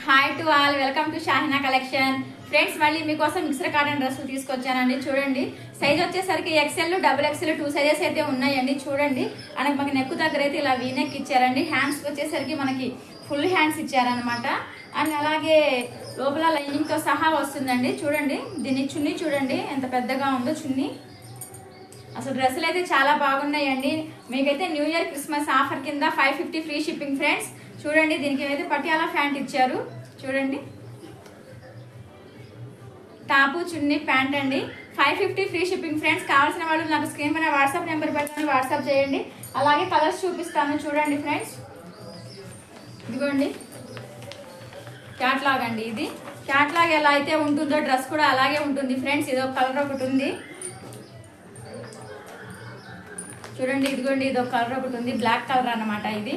Hi to all, welcome to Shahina collection. Friends, మళ్ళీ మీకోసం mixer cotton డ్రెస్సులు తీసుకొచ్చానండి. చూడండి, సైజ్ వచ్చేసరికి ఎక్సెల్, డబుల్ ఎక్సెల్ 2 సైజెస్ అయితే ఉన్నాయండి. చూడండి, మనకి నెక్ దగ్గర అయితే ఇలా వీనెక్ ఇచ్చారండి. హ్యాండ్స్కి వచ్చేసరికి మనకి ఫుల్ హ్యాండ్స్ ఇచ్చారనమాట. అండ్ అలాగే లోపల లైనింగ్తో సహా వస్తుందండి. చూడండి, దీని చున్నీ చూడండి ఎంత పెద్దగా ఉందో చున్నీ. అసలు డ్రెస్సులు అయితే చాలా బాగున్నాయండి. మీకైతే న్యూ ఇయర్ క్రిస్మస్ ఆఫర్ కింద 550 ఫ్రీ షిప్పింగ్ ఫ్రెండ్స్. చూడండి, దీనికి అయితే పటియాలా ప్యాంట్ ఇచ్చారు. చూడండి, టాపు చున్నీ ప్యాంట్ అండి. 550 ఫ్రీ షిప్పింగ్ ఫ్రెండ్స్. కావాల్సిన వాళ్ళు నాకు స్క్రీన్ పైన వాట్సాప్ నెంబర్ పెట్టుకొని వాట్సాప్ చేయండి. అలాగే కలర్స్ చూపిస్తాను చూడండి ఫ్రెండ్స్. ఇదిగోండి క్యాట్లాగ్ అండి. ఇది క్యాట్లాగ్ ఎలా అయితే ఉంటుందో డ్రెస్ కూడా అలాగే ఉంటుంది ఫ్రెండ్స్. ఇదొక కలర్ ఒకటి ఉంది చూడండి. ఇదిగోండి, ఇదొక కలర్ ఒకటి ఉంది, బ్లాక్ కలర్ అన్నమాట. ఇది